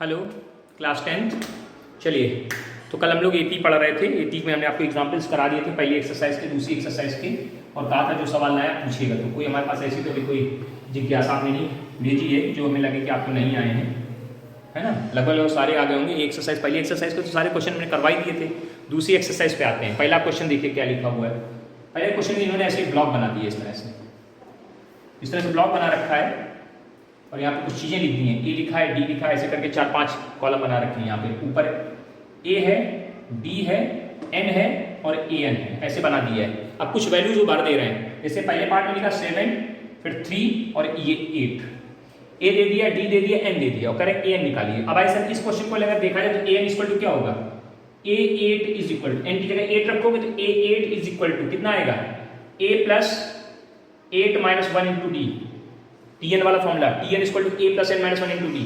Hello class 10। चलिए, तो कल हम लोग एटी पढ़ रहे थे। एटी में हमने आपको एग्जाम्पल्स करा दिए थे, पहली एक्सरसाइज के, दूसरी एक्सरसाइज के, और कहा था जो सवाल नया पूछिएगा। तो कोई हमारे पास ऐसी तो भी कोई जिज्ञासा आपने नहीं भेजी है जो हमें लगे कि आपको नहीं आए हैं, है ना। लगभग सारे आ गए होंगे। एक्सरसाइज, पहली एक्सरसाइज के तो सारे क्वेश्चन मैंने करवा ही दिए थे। दूसरी एक्सरसाइज पे आते हैं। पहला क्वेश्चन देखिए क्या लिखा हुआ है। पहले क्वेश्चन में इन्होंने ऐसे ब्लॉक बना दिए, इस तरह से ब्लॉक बना रखा है, और यहाँ पे कुछ चीज़ें लिख दी हैं। ए लिखा है, डी लिखा है, ऐसे करके 4-5 कॉलम बना रखे हैं। यहाँ पे ऊपर ए है, डी है, एन है और ए एन है, ऐसे बना दिया है। अब कुछ वैल्यूज वो भर दे रहे हैं। जैसे पहले पार्ट में लिखा 7, फिर 3 और ये 8। ए दे दिया, डी दे दिया, एन दे दिया, और करेक्ट ए एन निकालिए। अब ऐसा इस क्वेश्चन को अगर देखा जाए तो ए एन इक्वल टू क्या होगा, ए 8 इज इक्वल टू, एन की जगह 8 रखोगे तो ए 8 इज इक्वल टू कितना आएगा, A plus 8 minus 1 into D. T N वाला formula, T N equal to A plus N minus 1 into D.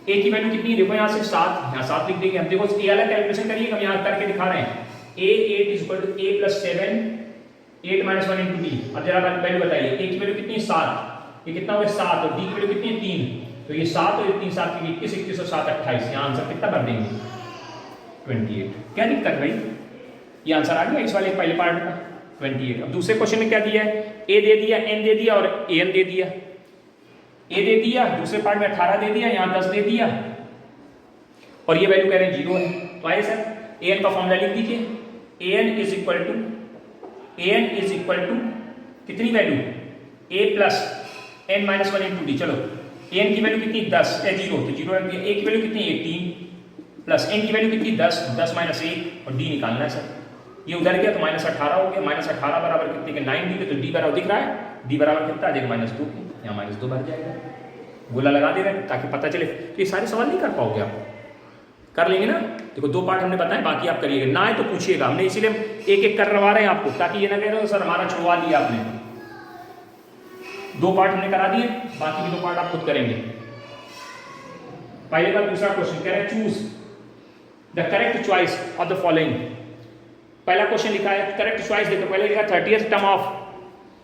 A की वैल्यू कितनी है, देखो यहाँ से 7, यहाँ 7 लिख देंगे हम। देखो ए वाला कैलकुलेशन करिए, हम यहाँ करके दिखा रहे हैं। A 8 is equal to A plus 7 8 minus 1 into D. अब जरा वैल्यू बताइए, ए की वैल्यू कितनी है 7, ये कितना हो गया 7, और डी की वैल्यू कितनी है 3, तो ये 7 और 3 7 की 21 21 और 7 28। यहाँ आंसर कितना भर देंगे 28। क्या दिक्कत भाई, ये आंसर आ गया इस वाले पहले पार्ट का 28। अब दूसरे क्वेश्चन में क्या दिया है, ए दे दिया, एन दे दिया और ए एन दे दिया। ए दे दिया, दूसरे पार्ट में 18 दे दिया, यहाँ 10 दे दिया, और ये वैल्यू कह रहे हैं 0 है। तो आइए सर ए एन का फॉर्मूला लिख दीजिए। A N is equal to कितनी value, A plus N minus 1 into D. चलो ए एन की वैल्यू कितनी 10 है, 0 तो 0 रख दिया। ए की वैल्यू कितनी 18 प्लस एन की वैल्यू कितनी 10 माइनस 1, और डी निकालना है सर। ये उधर गया तो माइनस 18 हो गया। माइनस 18 बराबर कितने के 9 डी के, तो डी बराबर दिख रहा है, डी बराबर कितना आ जाएगा -2 के, यहाँ -2 भर जाएगा। गोला लगा दे रहे हैं ताकि पता चले। तो ये सारे सवाल नहीं कर पाओगे आप, कर लेंगे ना। देखो 2 पार्ट हमने बताए, बाकी आप करिएगा, ना है तो पूछिएगा। हमने इसीलिए एक एक करवा रहे हैं आपको, ताकि ये ना कह रहे हो सर हमारा छुड़वा दिया आपने। 2 पार्ट हमने करा दिए, बाकी भी 2 पार्ट आप खुद करेंगे। पहले का दूसरा क्वेश्चन कह रहे हैं choose the correct choice of the following. पहला क्वेश्चन लिखा है करेक्ट चॉइस, देखो पहले लिखा 30th टर्म ऑफ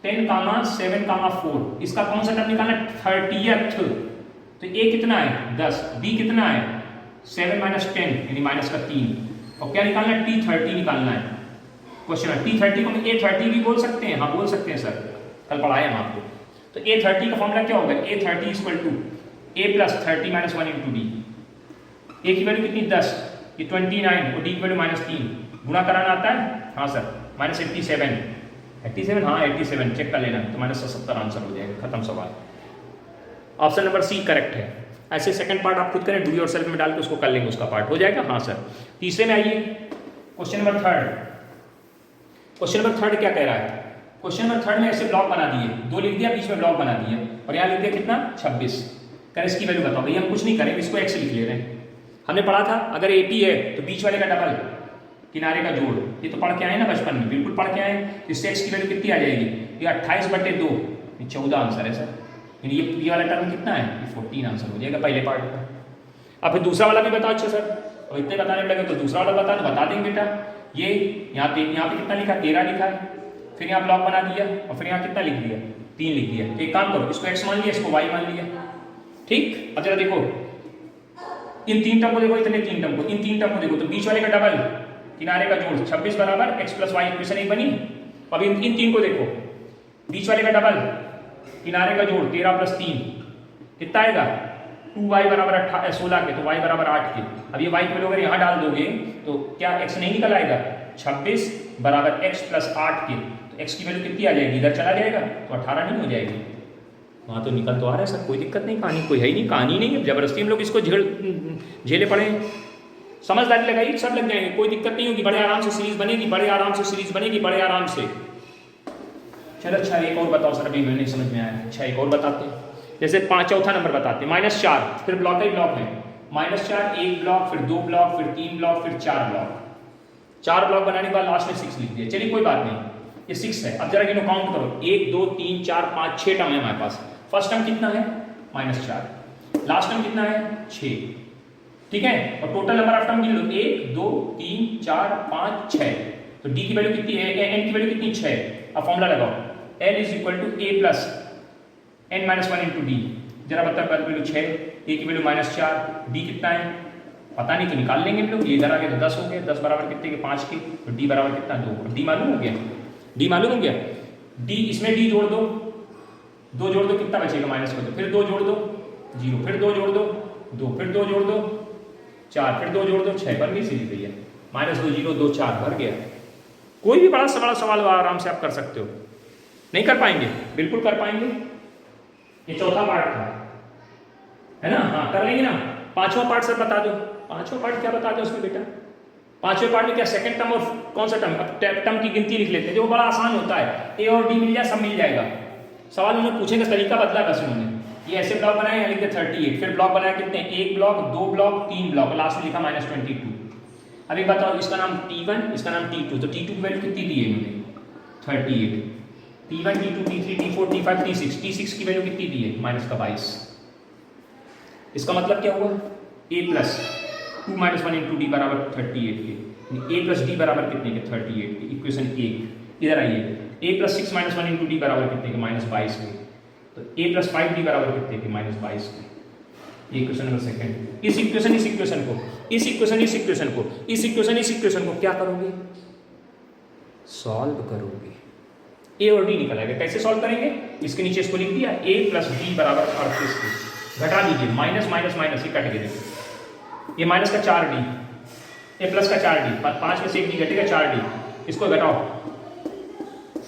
10, 7, 4। इसका कौन सा टर्म निकालना है 30th। तो ए कितना है 10, बी कितना है 7 माइनस 10 यानी माइनस का 3, और क्या निकालना है T30 निकालना है। क्वेश्चन है T30 को A30 भी बोल सकते हैं, हाँ बोल सकते हैं सर, कल पढ़ाए हम आपको। तो A30 का फॉर्मूला क्या होगा, A30 equal to A plus 30 minus 1 into D. A की वैल्यू कितनी 10, ये 29, और डी की वैल्यू -3। गुणा कराना आता है, हाँ सर, -87, हाँ 87 चेक कर लेना, तो -70 आंसर हो जाएगा, खत्म सवाल। ऑप्शन नंबर सी करेक्ट है। ऐसे सेकंड पार्ट आप खुद करें, डू योरसेल्फ में डाल के उसको कर लेंगे, उसका पार्ट हो जाएगा। हाँ सर, तीसरे में आइए, क्वेश्चन नंबर 3। क्वेश्चन नंबर 3 क्या कह रहा है, क्वेश्चन नंबर 3 में ऐसे ब्लॉक बना दिए, 2 लिख दिया, बीच में ब्लॉक बना दिया, और यहाँ लिख दिया कितना 26। कर इसकी वैल्यू बताओ। भैया हम कुछ नहीं करेंगे, इसको एक्स लिख ले रहे हैं। हमने पढ़ा था अगर 80 है तो बीच वाले का डबल, किनारे का जोड़, ये तो पढ़ के आए ना बचपन में, बिल्कुल पढ़ के आए। इससे एक्स की वैल्यू कितनी आ जाएगी, ये 28/2, ये 14 आंसर है सर। यानी ये वाला टर्म कितना है, ये 14 आंसर हो जाएगा पहले पार्ट का। अब फिर दूसरा वाला भी बताओ। अच्छा सर, और इतने बताने लगे तो दूसरा वाला बता देंगे बेटा। ये यहाँ पे कितना लिखा 13 लिखा है, फिर यहाँ ब्लॉक बना दिया, और फिर यहाँ कितना लिख दिया 3 लिख दिया। तो एक काम करो, इसको एक्स मान लिया, इसको वाई मान लिया, ठीक। अब जरा देखो इन 3 टर्म को देखो, इतने 3 टर्म को, इन 3 टर्म को देखो, तो बीच वाले का डबल, किनारे का जोड़ 26 बराबर x प्लस वाई, इक्वेशन एक बनी। अब इन 3 को देखो, बीच वाले का डबल, किनारे का जोड़ 13 प्लस 3 कितना आएगा 2y बराबर 16 के, तो y बराबर 8 के। अब ये y को अगर यहाँ डाल दोगे तो क्या x नहीं निकल आएगा, 26 बराबर x प्लस 8 के, तो x की वैल्यू कितनी आ जाएगी, इधर चला जाएगा तो 18 नहीं हो जाएगी। वहाँ तो निकल तो आ रहा है सर, कोई दिक्कत नहीं, कहानी कोई है ही नहीं, कहानी नहीं है, जबरदस्ती हम लोग इसको झेले पड़े। समझदारी लगाइए, सब लग जाएंगे, कोई दिक्कत नहीं होगी, बड़े आराम से सीरीज बनेगी, बड़े आराम से सीरीज बनेगी, बड़े आराम से। चलो अच्छा एक और बताओ सर, अभी नहीं समझ में आया। अच्छा एक और बताते हैं, जैसे चौथा नंबर बताते हैं, -4, फिर ब्लॉक ही ब्लॉक है, -4 1 ब्लॉक, फिर 2 ब्लॉक, फिर 3 ब्लॉक, फिर 4 ब्लॉक। 4 ब्लॉक बनाने के बाद लास्ट में 6 लिख दिया। चलिए कोई बात नहीं, ये 6 है। अब जरा इनको काउंट करो, 1 2 3 4 5 6 टर्म है हमारे पास। फर्स्ट टर्म कितना है -4, लास्ट टर्म कितना है 6, ठीक है। और टोटल नंबर ऑफ टर्म गिन लो, 1 2 3 4 5 6। तो डी की वैल्यू कितनी है, एन की वैल्यू कितनी 6। अब फॉर्मूला लगाओ, n is equal to a plus n minus 1 into D. जरा बता कर वैल्यू 6, ए की वैल्यू -4, डी कितना है पता नहीं तो निकाल लेंगे हम लोग। ये इधर आ गया तो 10 हो गया, 10 बराबर कितने के 5 के, तो डी बराबर कितना 2। डी मालूम हो गया, डी मालूम हो गया। डी इसमें डी जोड़ दो, 2 जोड़ दो कितना बचेगा माइनस कर दो, फिर 2 जोड़ दो 0, फिर 2 जोड़ दो 2, फिर 2 जोड़ दो 4, फिर 2 जोड़ दो 6, बन गई सीधी भैया। -2 0 2 4 भर गया। कोई भी बड़ा सवाल आराम से आप कर सकते हो। नहीं कर पाएंगे? बिल्कुल कर पाएंगे। ये चौथा पार्ट था, है ना? हाँ कर लेंगे ना। पांचवा पार्ट सर बता दो, पांचवा पार्ट क्या बता दो उसमें बेटा? पांचवें पार्ट में क्या सेकंड टर्म और कौन सा टर्म? अब टर्म की गिनती लिख लेते हैं, जो बड़ा आसान होता है। ए और डी मिल जाए, सब मिल जाएगा। सवाल उन्होंने पूछने का तरीका बदला बस उन्होंने। ये ऐसे ब्लॉक बनाए, यहाँ लिखते 38, फिर ब्लॉक बनाया कितने? 1 ब्लॉक, 2 ब्लॉक, 3 ब्लॉक, लास्ट में लिखा -22। अभी बताओ, इसका नाम T1, इसका नाम T2, तो T2 की वैल्यू कितनी दी है इन्होंने? 38। T1, T2, T3, T4, T5, T6, T6 की वैल्यू कितनी दी है? -22। इसका मतलब क्या हुआ? a प्लस 2 - 1 × d बराबर 38 के, a प्लस d बराबर कितने के? 38 के। इक्वेशन 1 इधर आइए, a प्लस 6 - 1 × d बराबर कितने के? -22 के। तो a प्लस 5d बराबर कितने के? -22 के। Equation number second. इस इक्वेशन को क्या करोगे? सॉल्व करोगे। ए और डी निकल आएगा। कैसे सॉल्व करेंगे? इसके नीचे इसको लिख दिया, a प्लस डी बराबर 38 के। घटा दीजिए, माइनस माइनस माइनस, ये कट गए। ये माइनस का 4d, ए प्लस का 4d, 5 में से 1 डी घटेगा 4d, इसको घटाओ।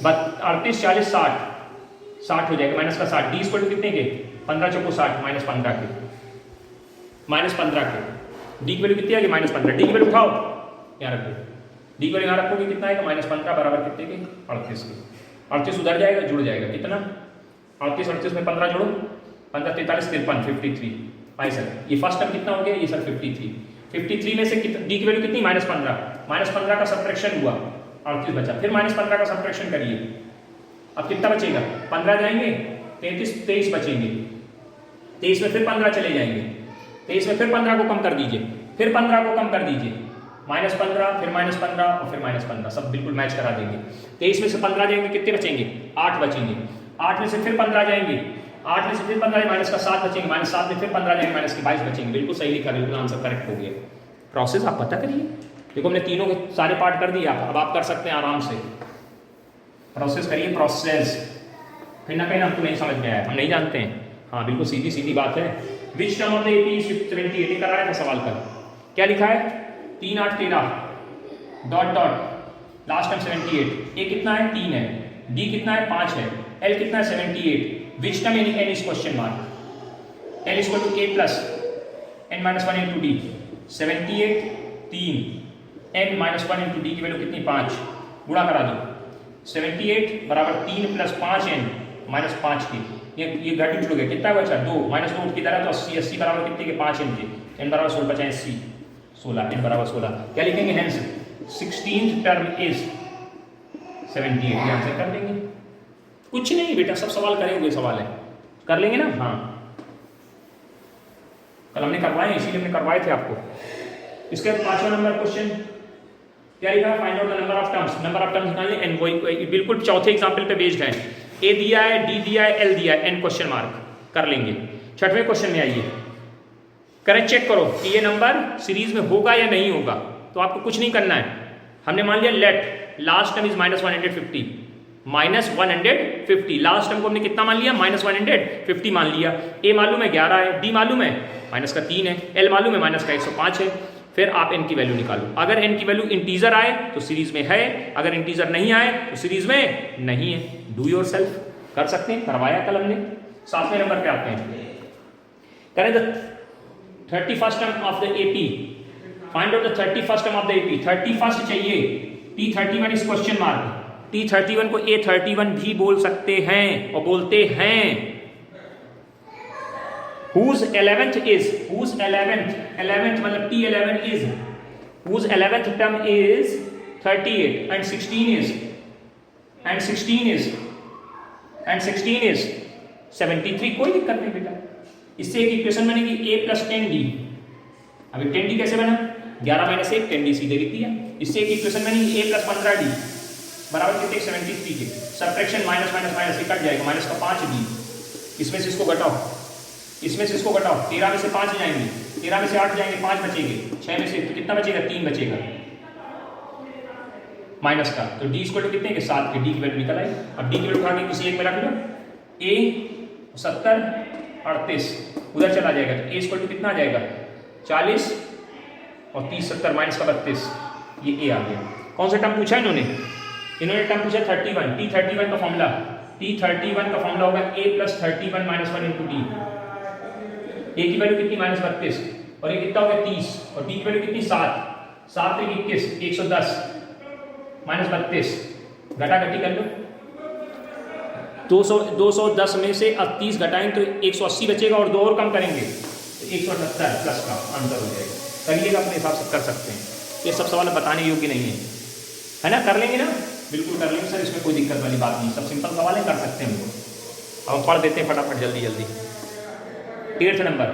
38 40 60 हो जाएगा, माइनस का 60। डी स्क्वायर कितने के? 15 चौको 60, -15 के, -15 के। डी की वैल्यू कितनी आ गई? -15। डी की वैल्यू उठाओ, यहाँ रखो। डी की वैल्यू यहाँ रखोगे, कितना आएगा? -15 बराबर कितने के? 38 के। 38 उधर जाएगा, जुड़ जाएगा कितना? 38 में 15 जोड़ो, 15 43 53 53। भाई सर ये फर्स्ट टर्म कितना हो गया? ये सर 53 में से डी की वैल्यू कितनी? -15 का सब्ट्रैक्शन हुआ, 38 बचा। फिर -15 का सब्ट्रैक्शन करिए, अब कितना बचेगा? 15 जाएंगे, 23 बचेंगे। 23 में फिर 15 चले जाएंगे, 23 में फिर 15 को कम कर दीजिए, फिर 15 को कम कर दीजिए, -15, फिर -15 और फिर -15, सब बिल्कुल मैच करा देंगे। 23 में से 15 जाएंगे, कितने बचेंगे? 8 बचेंगे। 8 में से फिर 15 जाएंगे, 8 में से फिर 15 माइनस का 7 बचेंगे, -7 में फिर 15 जाएंगे, माइनस के 22 बचेंगे। बिल्कुल सही लिखा, बिल्कुल आंसर करेक्ट हो गया। प्रोसेस आप पता करिए। देखो हमने तीनों के सारे पार्ट कर दिए, अब आप कर सकते हैं आराम से। प्रोसेस करिए, प्रोसेस। फिर ना कहीं हमको नहीं समझ में आया, हम नहीं जानते हैं। हाँ बिल्कुल सीधी बात है। Which term of the AP is 78 कराया था सवाल का। क्या लिखा है? 3 8 13 डॉट डॉट लास्ट टर्म 78। ए कितना है? 3 है। डी कितना है? 5 है। एल कितना है? 78। Which term N is question mark. L equal to A plus n - 1 × d। 78 3 n - 1 × d की वैल्यू कितनी? 5। गुणा करा दो, 78 बराबर 3 + 5n -5 की। ये घट जुड़ गया, कितना बचा? 2 -2 उठ की तरह, तो 80 80 बराबर कितने के? 5n के। n बराबर 16 बचा 80, 16 n बराबर 16। क्या लिखेंगे? Hence 16th term is 78। ये आंसर कर देंगे। कुछ नहीं बेटा, सब सवाल करे हुए सवाल है, कर लेंगे ना। हाँ कल हमने करवाए, इसीलिए हमने करवाए थे आपको। इसके बाद 5वां नंबर क्वेश्चन क्या लिखा है? Find out the number of terms. Number of terms निकालने, एन वही बिल्कुल चौथे एग्जांपल पे बेस्ड है। ए दिया है, डी दिया है, एल दिया है, एन क्वेश्चन मार्क कर लेंगे। 6वें क्वेश्चन में आइए, करें चेक करो कि ये नंबर सीरीज में होगा या नहीं होगा। तो आपको कुछ नहीं करना है, हमने मान लिया let last term is -150, -150। Last term को हमने कितना मान लिया? -150 मान लिया। ए मालूम है 11 है, डी मालूम है माइनस का 3 है, एल मालूम है माइनस का 105 है। फिर आप एन की वैल्यू निकालो। अगर एन की वैल्यू इंटीजर आए तो सीरीज में है, अगर इंटीजर नहीं आए तो सीरीज में नहीं है। डू योर सेल्फ, कर सकते हैं, करवाया कल हमने। 7वें नंबर पे आते हैं, करें the 31st term of the AP. Find out the 31st term of the AP. 31st चाहिए, T31 is question mark. T31 को A31 भी बोल सकते हैं और बोलते हैं। Whose 11th मतलब T11 is, whose 11th term is 38 and 16 is 73। कोई दिक्कत नहीं बेटा, इससे एक इक्वेशन बनेगी A + 10D। अभी 10D कैसे बना? 11 - 1 10D सीधे लिख दिया। इससे एक इक्वेशन बनेगी A + 15D बराबर कितने? 73 के। Subtraction minus minus minus cut जाएगा, माइनस का 5D। इसमें से इसको घटाओ, इसमें से इसको घटाओ, 13 में से 5 जाएंगे, 13 में से 8 जाएंगे, 5 बचेंगे, 6 में से तो कितना बचेगा, 3 बचेगा माइनस का। तो डी स्क्वायर टू कितने के 7 के, डी की वैल्यू निकल आई। अब डी की वैल्यू उठा के किसी एक में रख लो, ए 70 38 उधर चला जाएगा, तो ए स्क्वायर टू कितना आ जाएगा 40 और 30 70 माइनस का 32, ये ए आ गया। कौन सा टर्म पूछा इन्होंने टर्म पूछा 31, T31 का फॉर्मूला, T31 का फॉर्मूला होगा a plus 31 minus 1 into D. A की वैल्यू कितनी माइनस 32 और ये कितना हो गया 30 और डी की वैल्यू कितनी 7, 7 पे 21 110 माइनस 32, घटा घटी कर लो, 210 में से 30 घटाएंगे तो 180 बचेगा और 2 और कम करेंगे तो 178 प्लस का आंसर हो जाएगा। करिएगा, अपने हिसाब से कर सकते हैं, ये सब सवाल बताने योग्य नहीं है ना, कर लेंगे ना, बिल्कुल कर लेंगे सर, इसमें कोई दिक्कत वाली बात नहीं, सब सिंपल सवाल है, कर सकते हैं हमको। अब हम पढ़ देते हैं फटाफट जल्दी जल्दी। 8th नंबर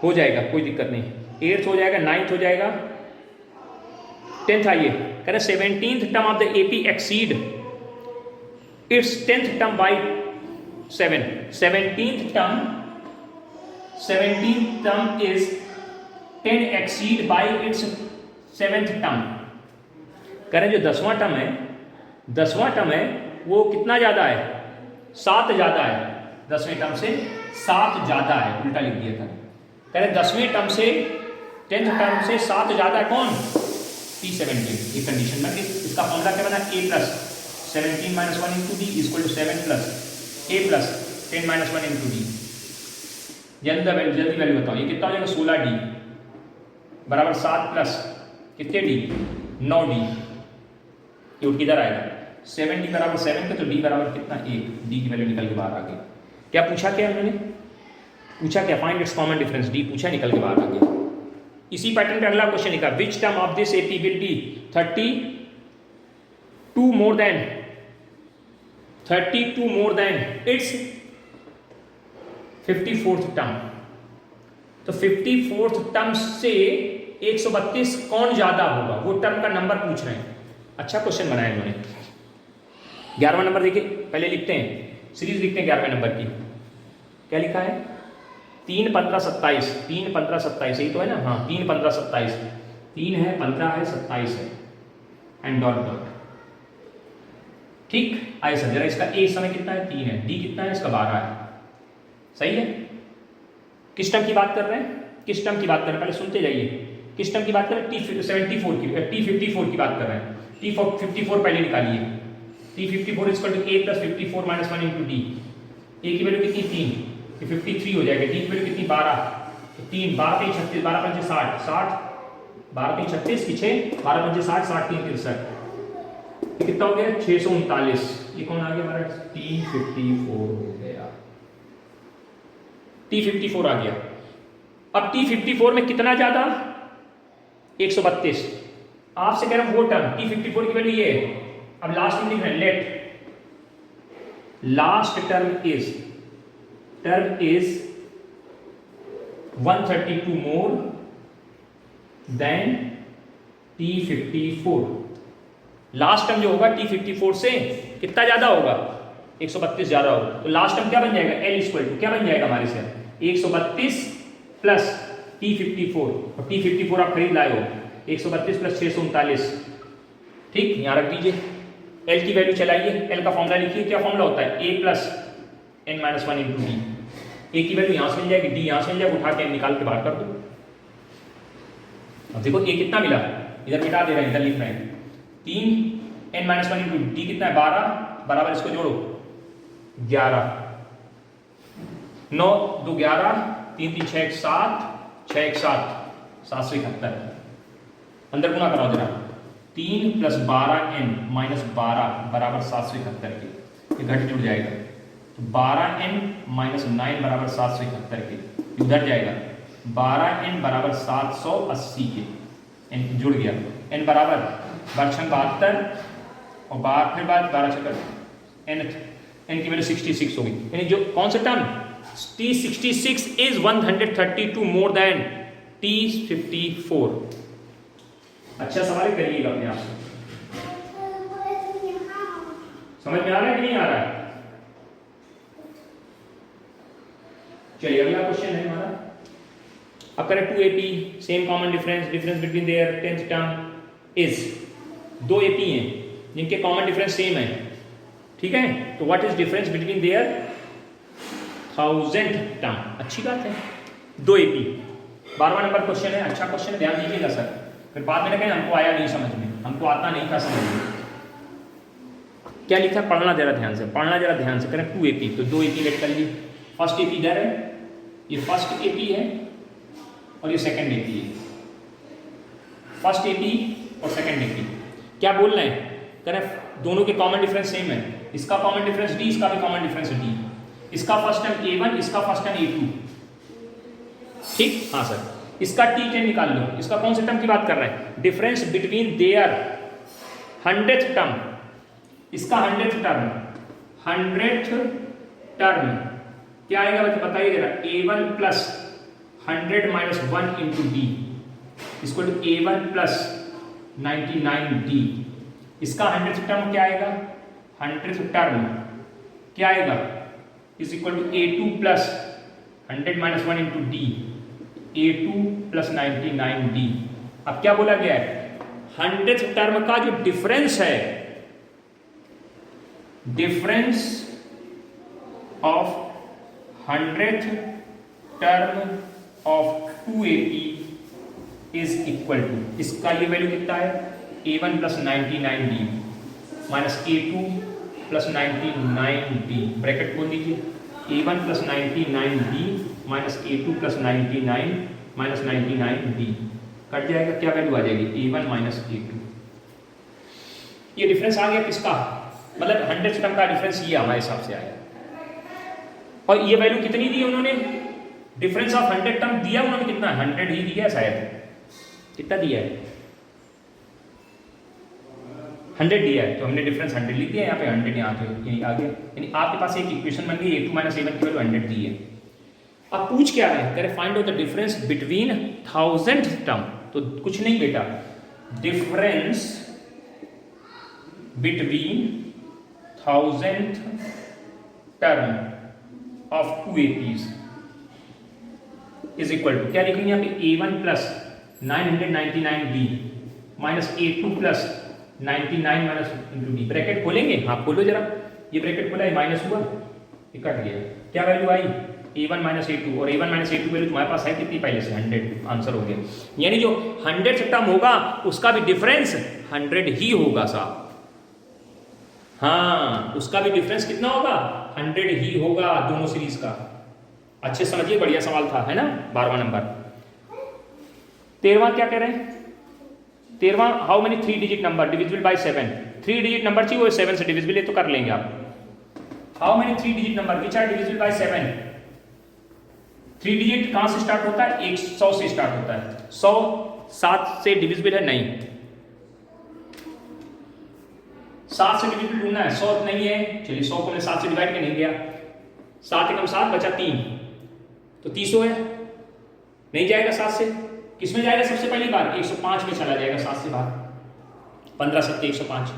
हो जाएगा, कोई दिक्कत नहीं, 8th हो जाएगा, 9th हो जाएगा, 10th आइए, कह रहे 17th term of the AP exceed it's 10th term by 7। 17th term is 10 exceed by its 7th term. कह रहे जो 10वां टर्म है वो कितना ज्यादा है, 7 ज्यादा है, 10वें टर्म से 7 ज्यादा है, उल्टा लिख दिया था। कह रहे 10वें टर्म से 10th टर्म से 7 ज्यादा है, कौन, T17। ये कंडीशन बन गई। इसका फॉर्मूला क्या बना, a plus 17 minus 1 into D equal to 7 plus a plus 10 minus 1 into D. जल्दी वैल्यू बताओ, ये कितना हो जाएगा 16 डी बराबर 7 प्लस कितने डी 9 डी, ये उठ किधर आएगा 7 डी बराबर 7 का, तो डी बराबर कितना 1, डी की वैल्यू निकल के बाहर आ गई। क्या पूछा, क्या उन्होंने पूछा, क्या find its common difference, D पूछा, निकल के बाहर आ गया। इसी पैटर्न पे अगला क्वेश्चन लिखा, which term of this AP will be 32 more than it's 54th term. तो 54th टर्म से 132 कौन ज्यादा होगा, वो टर्म का नंबर पूछ रहे हैं। अच्छा क्वेश्चन बनाया इन्होंने। 11वां नंबर देखिए, पहले लिखते हैं, सीरीज लिखते हैं 11वें नंबर की। क्या लिखा है 3 15 27, 3 15 27 यही तो है ना, हाँ 3 15 27, 3 है 15 है 27 है एंड डॉट डॉट। ठीक आए सर, जरा इसका ए समय कितना है 3 है, डी कितना है इसका 12 है, सही है। किस टर्म की बात कर रहे हैं, किस टर्म की बात कर रहे हैं, पहले सुनते जाइए। किस टर्म की बात कर रहे हैं, T54 की, T54 की बात कर रहे हैं। T54 पहले निकालिए, T54 equal to a plus 54 minus 1 into D. A की वैल्यू कितनी 3, ये 53 हो जाएगा, डी की वैल्यू कितनी 12, तो 3 12 3 36, 12 5 60 60, 12 3 36 की 6, 12 5 60 60 3 63, ये कितना हो गया 639। ये कौन आ गया हमारा T54 हो गया, T54 आ गया। अब T54 में कितना ज्यादा 132, आपसे कह रहा हूं वो टर्म T54 की वैल्यू ये है। अब लास्ट में लिख रहे हैं, let last term is 132 more than T54। Last term जो होगा T54 से कितना ज्यादा होगा 132 ज्यादा होगा, तो लास्ट टर्म क्या बन जाएगा L इक्वल टू क्या बन जाएगा हमारे से 132 प्लस T54, और T54 आप खरीद लाए हो 132 प्लस 639। ठीक, यहां रख दीजिए, L की वैल्यू चलाइए, L का फॉर्मूला लिखिए, क्या फॉर्मूला होता है a plus n minus 1 into D. A की वैल्यू यहां से मिल जाएगी, डी यहां से मिल जाएगा, उठा के निकाल के बाहर कर दो। अब देखो ए कितना मिला, इधर मिटा दे रहे हैं, इधर लिख रहे हैं 3 n माइनस 1 इंटू डी कितना है 12 बराबर, इसको जोड़ो 11, 9 2 11, 3 3 6 7, 6 1 7, 771। अंदर गुना कराओ जरा, 3 प्लस 12n माइनस 12 बराबर 771 के, ये घट जुड़ जाएगा, तो 12n माइनस 9 बराबर 771 के, उधर जाएगा 12n बराबर 780 के, n जुड़ गया, n बराबर 72 और फिर बाद 12 चक्कर n की वैल्यू 66 होगी, यानी जो कौन सा term T66 is 132 more than T54। अच्छा सवाल करिएगा अपने आप से, समझ में आ रहा है कि नहीं आ रहा है। चलिए अगला क्वेश्चन है हमारा, अब करें 2AP same common difference between their 10th term is, 2 AP हैं जिनके कॉमन डिफरेंस सेम है, ठीक है, तो what is difference between their 1000th term, अच्छी बात है, 2 AP। 12वां नंबर क्वेश्चन है, अच्छा क्वेश्चन है, ध्यान दीजिएगा सर, फिर बाद में ना कहें हमको आया नहीं समझ में, हमको आता नहीं था समझ में। क्या लिखा है, पढ़ना जरा ध्यान से, पढ़ना जरा ध्यान से, करें 2 AP, तो 2 AP लेट कर लीजिए, फर्स्ट AP इधर है, ये फर्स्ट AP है और ये सेकंड AP है, फर्स्ट AP और सेकंड AP। क्या बोल रहे हैं, करें दोनों के कॉमन डिफरेंस सेम है, इसका कॉमन डिफरेंस D, इसका भी कॉमन डिफरेंस D, इसका फर्स्ट टर्म A1, इसका फर्स्ट टर्म A2, ठीक, हाँ सर, इसका T10 निकाल लो, इसका कौन से टर्म की बात कर रहे हैं, difference between their 100th term, इसका 100th टर्म, 100th टर्म क्या आएगा बताइए जरा, A1 plus 100 minus 1 into D इसको A1 प्लस 99D, इसका 100th टर्म क्या आएगा, 100th टर्म क्या आएगा is equal to A2 plus 100 minus 1 into D, A2 plus 99D। अब क्या बोला गया है, 100th टर्म का जो डिफरेंस है, difference of 100th term of 2AP is equal to, इसका ये वैल्यू कितना है, A1 plus 99D minus A2 plus 99D, bracket खोल दीजिए, A1 plus 99D minus A2 plus 99 minus 99D, cut जाएगा, क्या वैल्यू आ जाएगी, A1 माइनस A2। ये डिफरेंस आ गया किसका, मतलब 100th टर्म का डिफरेंस ये हमारे हिसाब से आया, और ये वैल्यू कितनी दी उन्होंने, डिफरेंस ऑफ 100 टर्म दिया उन्होंने कितना, 100 ही दिया शायद, कितना दिया है, 100 दिया है, तो हमने डिफरेंस 100 लिख दिया, यहाँ पे 100 यहाँ पे आ गया, यानी आपके पास एक इक्वेशन बन गई, A2 माइनस A1 की वैल्यू 100 दी है। अब पूछ क्या रहे हैं, कह रहे find out the difference between 1000th term, तो कुछ नहीं बेटा, difference between 1000th term of 2 APs is equal to, क्या लिखेंगे यहाँ पे, A1 plus 999D minus A2 plus 99 minus into D, bracket खोलेंगे, हाँ खोलो जरा, ये ब्रैकेट खोला है, माइनस हुआ, ये कट गया, क्या वैल्यू आई, A1 माइनस A2, और A1 माइनस A2 वैल्यू तुम्हारे पास है कितनी पहले से, 100, आंसर हो गया, यानी जो 100th टर्म होगा उसका भी डिफरेंस 100 ही होगा साहब, हाँ उसका भी डिफरेंस कितना होगा, 100 ही होगा दोनों सीरीज का, अच्छे समझिए, बढ़िया सवाल था, है ना, 12वां नंबर। 13वां क्या कह रहे हैं, 13वां, how many 3 digit number divisible by 7, 3 digit number चाहिए, वो 7 से डिविजिबल है तो कर लेंगे आप, how many 3 digit number which are divisible by 7, 3 digit कहां से स्टार्ट होता है, 100 से स्टार्ट होता है, 100 7 से डिविजिबल है नहीं, 7 से डिविजिबल ढूंढना है, 100 नहीं है, चलिए 100 को मैंने 7 से डिवाइड करने गया, 7 एकम 7 बचा 3, तो 300 है, नहीं जाएगा 7 से, किसमें जाएगा सबसे पहली बार, 105 में चला जाएगा 7 से बाहर, 15 7 105,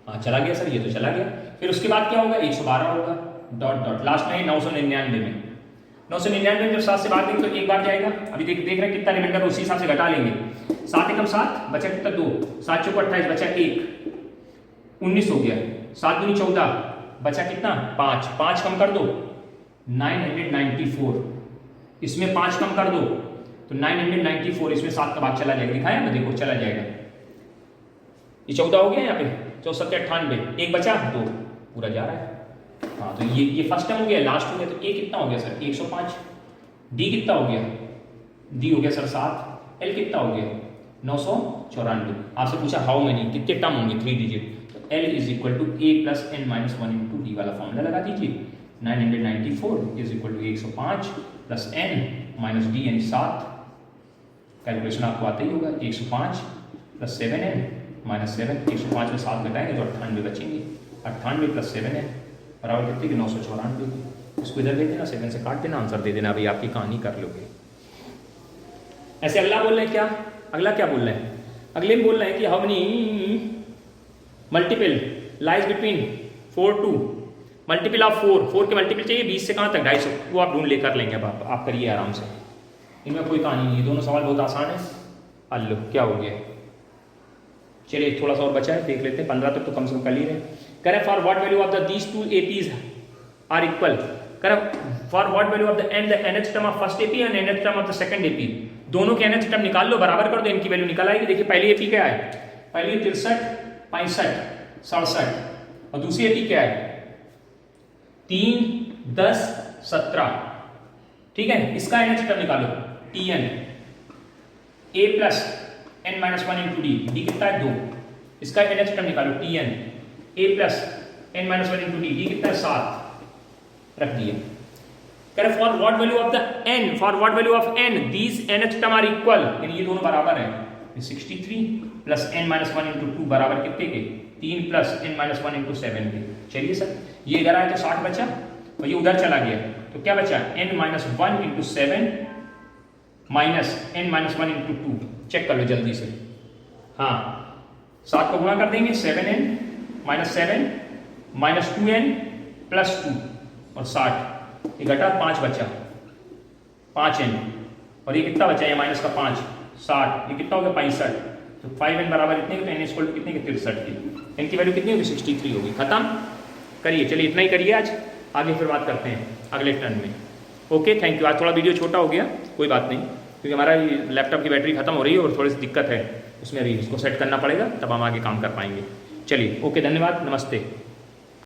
हाँ चला गया सर, ये तो चला गया, फिर उसके बाद क्या होगा, 112 होगा, डॉट डॉट, लास्ट में 999 में, 999 में जब 7 से बाहर देंगे तो एक बार जाएगा, अभी देख रहे हैं कितना रिमाइंडर, उसी हिसाब से घटा लेंगे, 7 एकम 7 बचा कितना 2, 7 चौको 28 बचा 1, 19 हो गया, 7 दूनी 14 बचा कितना 5, 5 कम कर दो 994, इसमें 5 कम कर दो तो 994, इसमें 7 का भाग चला जाएगा, दिखाया ना, देखो चला जाएगा, ये 14 हो गया यहाँ पे, 64 98, एक बचा 2, पूरा जा रहा है, हाँ तो ये फर्स्ट टाइम हो गया, लास्ट हो गया, तो ए कितना हो गया सर 105, डी कितना हो गया, डी हो गया सर 7, एल कितना हो गया 994, आपसे पूछा हाउ मेनी, कितने टर्म होंगे 3 डिजिट, तो L is equal to A plus N minus 1 into D वाला फॉर्मूला लगा दीजिए, 994 is equal to 105 plus N minus D यानी 7, कैलकुलेशन आपको आता ही होगा, 105 प्लस 7n माइनस 7, 105 में 7 घटाएंगे तो 98 बचेंगे, 98 प्लस 7n बराबर कितने की 994, इसको इधर दे देना, 7 से काट देना, आंसर दे देना, अभी आपकी कहानी कर लोगे। ऐसे अगला बोल रहे हैं क्या, अगला क्या बोल रहे हैं, अगले में बोल रहे हैं कि how many multiple lies between 4 2, multiple of 4, 4 के मल्टीपल चाहिए 20 से कहाँ तक 250, वो आप ढूंढ लेकर लेंगे। अब आप करिए आराम से, इनमें कोई कहानी नहीं है, दोनों सवाल बहुत आसान है। हल्लो क्या हो गया, चलिए थोड़ा सा और बचा है, देख लेते हैं। 15 तक तो कम से कम कर ही रहे। करें for what value of the these two APs are equal, करें for what value of the nth term of first AP and nth term of the second AP, दोनों के nth टर्म निकाल लो, बराबर कर दो, इनकी वैल्यू निकल आएगी। देखिए पहली एपी क्या है, पहली 63, 65, 67, और दूसरी एपी क्या है 3, 10, 17, ठीक है। इसका nth टर्म निकालो, Tn a plus n minus 1 into D, D कितना है 2, इसका nth टर्म निकालो Tn a plus n minus 1 into D, D कितना है 7, रख दिए। करें for what value of the n, for what value of n these nth term are equal, यानी ये दोनों बराबर है। 63 प्लस n माइनस 1 इंटू 2 बराबर कितने के 3 प्लस n माइनस 1 इंटू 7 के। चलिए सर ये इधर आया तो 60 बचा और ये उधर चला गया, तो क्या बचा n minus 1 into 7 minus n minus 1 into 2, check कर लो जल्दी से। हाँ 7 को गुणा कर देंगे, 7n minus 7 minus 2n plus 2 और 60, ये घटा 5 बचा 5n, और ये कितना बचा, ये माइनस का 5, 60, ये कितना हो गया 65, तो 5n बराबर इतने के, तो n इक्वल टू कितने के 63 की, इनकी वैल्यू कितनी होगी 63 होगी। खत्म करिए, चलिए इतना ही करिए आज, आगे फिर बात करते हैं अगले टर्न में। Okay thank you. आज थोड़ा वीडियो छोटा हो गया, कोई बात नहीं, क्योंकि हमारा लैपटॉप की बैटरी खत्म हो रही है और थोड़ी सी दिक्कत है उसमें, अभी इसको सेट करना पड़ेगा, तब हम आगे काम कर पाएंगे। चलिए ओके, धन्यवाद, नमस्ते।